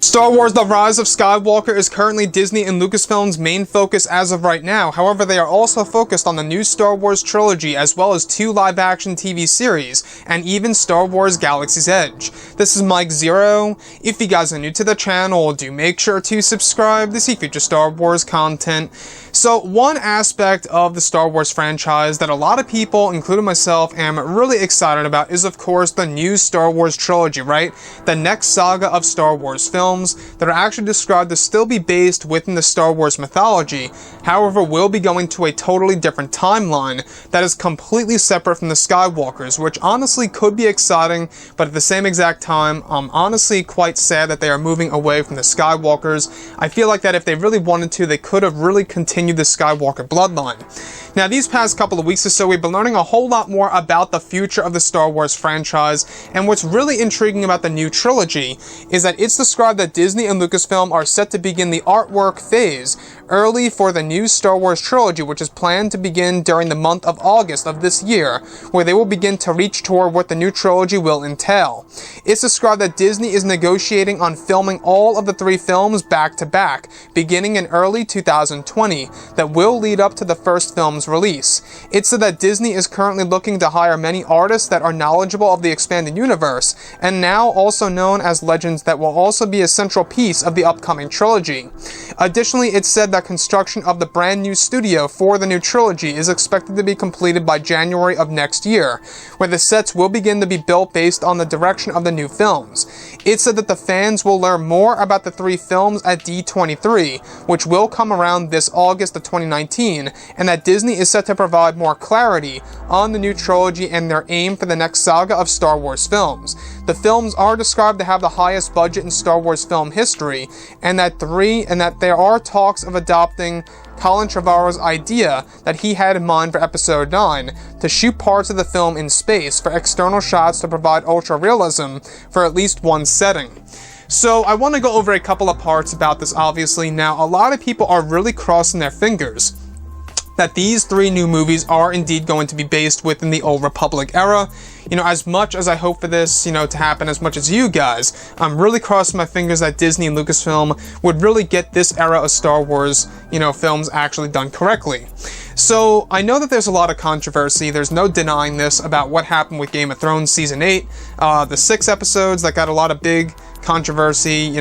Star Wars The Rise of Skywalker is currently Disney and Lucasfilm's main focus as of right now. However, they are also focused on the new Star Wars trilogy, as well as 2 live-action TV series, and even Star Wars Galaxy's Edge. This is Mike Zero. If you guys are new to the channel, do make sure to subscribe to see future Star Wars content. So, one aspect of the Star Wars franchise that a lot of people, including myself, am really excited about is, of course, the new Star Wars trilogy, right? The next saga of Star Wars films that are actually described to still be based within the Star Wars mythology, however will be going to a totally different timeline that is completely separate from the Skywalkers, which honestly could be exciting, but at the same exact time, I'm honestly quite sad that they are moving away from the Skywalkers. I feel like that if they really wanted to, they could have really continued the Skywalker bloodline. Now, these past couple of weeks or so, we've been learning a whole lot more about the future of the Star Wars franchise, and what's really intriguing about the new trilogy is that it's described that Disney and Lucasfilm are set to begin the artwork phase early for the new Star Wars trilogy, which is planned to begin during the month of August of this year, where they will begin to reach toward what the new trilogy will entail. It's described that Disney is negotiating on filming all of the 3 films back to back, beginning in early 2020, that will lead up to the first film's release. It's said that Disney is currently looking to hire many artists that are knowledgeable of the expanded universe, and now also known as legends that will also be a central piece of the upcoming trilogy. Additionally, it's said that construction of the brand new studio for the new trilogy is expected to be completed by January of next year, where the sets will begin to be built based on the direction of the new films. It's said that the fans will learn more about the 3 films at D23, which will come around this August of 2019, and that Disney is set to provide more clarity on the new trilogy and their aim for the next saga of Star Wars films. The films are described to have the highest budget in Star Wars film history, and that there are talks of adopting Colin Trevorrow's idea that he had in mind for Episode 9 to shoot parts of the film in space for external shots to provide ultra-realism for at least one setting. So I want to go over a couple of parts about this, obviously. Now, a lot of people are really crossing their fingers that these 3 new movies are indeed going to be based within the Old Republic era. You know, as much as I hope for this, to happen, as much as you guys, I'm really crossing my fingers that Disney and Lucasfilm would really get this era of Star Wars, films actually done correctly. So, I know that there's a lot of controversy, there's no denying this, about what happened with Game of Thrones Season 8, the 6 episodes that got a lot of big controversy,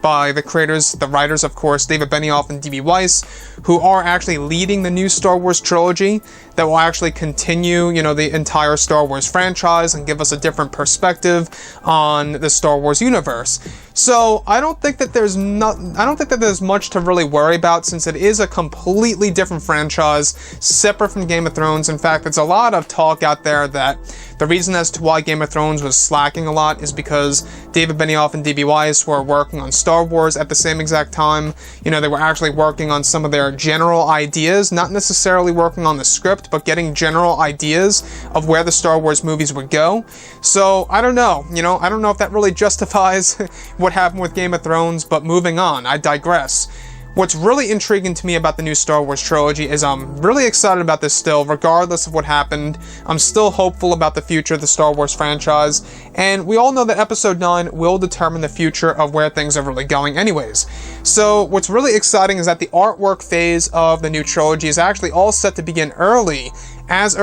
by the creators, the writers, of course, David Benioff and D.B. Weiss, who are actually leading the new Star Wars trilogy that will actually continue, the entire Star Wars franchise and give us a different perspective on the Star Wars universe. So, I don't think that there's much to really worry about, since it is a completely different franchise, separate from Game of Thrones. In fact, there's a lot of talk out there that the reason as to why Game of Thrones was slacking a lot is because David Benioff and D.B. Weiss were working on Star Wars at the same exact time. They were actually working on some of their general ideas, not necessarily working on the script, but getting general ideas of where the Star Wars movies would go. So, I don't know. I don't know if that really justifies what happened with Game of Thrones, but moving on, I digress. What's really intriguing to me about the new Star Wars trilogy is I'm really excited about this still, regardless of what happened. I'm still hopeful about the future of the Star Wars franchise, and we all know that Episode 9 will determine the future of where things are really going anyways. So, what's really exciting is that the artwork phase of the new trilogy is actually all set to begin early as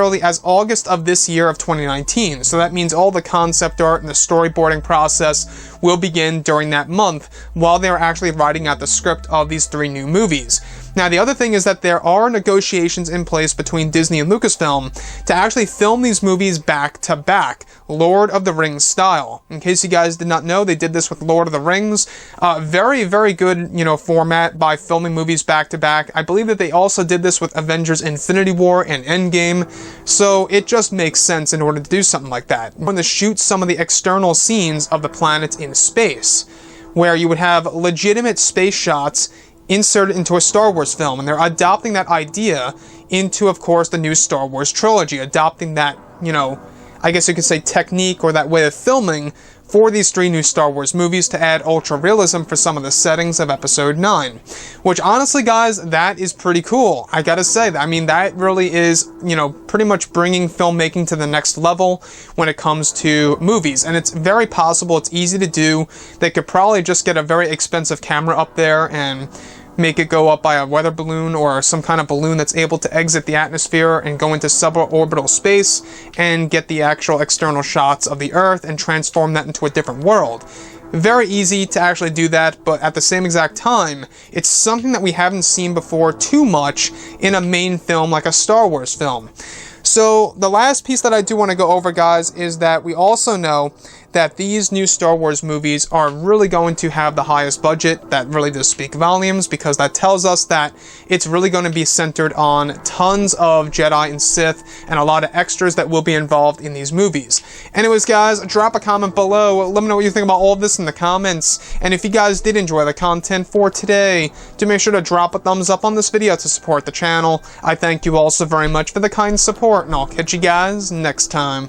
August of this year of 2019. So that means all the concept art and the storyboarding process will begin during that month while they're actually writing out the script of these 3 new movies. Now, the other thing is that there are negotiations in place between Disney and Lucasfilm to actually film these movies back to back, Lord of the Rings style. In case you guys did not know, they did this with Lord of the Rings. Very, very good, format by filming movies back to back. I believe that they also did this with Avengers Infinity War and Endgame, so it just makes sense in order to do something like that. When to shoot some of the external scenes of the planets in space, where you would have legitimate space shots inserted into a Star Wars film, and they're adopting that idea into, of course, the new Star Wars trilogy, adopting that, I guess you could say technique or that way of filming for these 3 new Star Wars movies to add ultra realism for some of the settings of Episode 9. Which honestly, guys, that is pretty cool. I gotta say, I mean, that really is, you know, pretty much bringing filmmaking to the next level when it comes to movies. And it's very possible, it's easy to do. They could probably just get a very expensive camera up there and make it go up by a weather balloon or some kind of balloon that's able to exit the atmosphere and go into suborbital space and get the actual external shots of the Earth and transform that into a different world. Very easy to actually do that, but at the same exact time, it's something that we haven't seen before too much in a main film like a Star Wars film. So the last piece that I do want to go over, guys, is that we also know that these new Star Wars movies are really going to have the highest budget. That really does speak volumes, because that tells us that it's really going to be centered on tons of Jedi and Sith and a lot of extras that will be involved in these movies. Anyways, guys, drop a comment below. Let me know what you think about all of this in the comments. And if you guys did enjoy the content for today, do make sure to drop a thumbs up on this video to support the channel. I thank you all so very much for the kind support, and I'll catch you guys next time.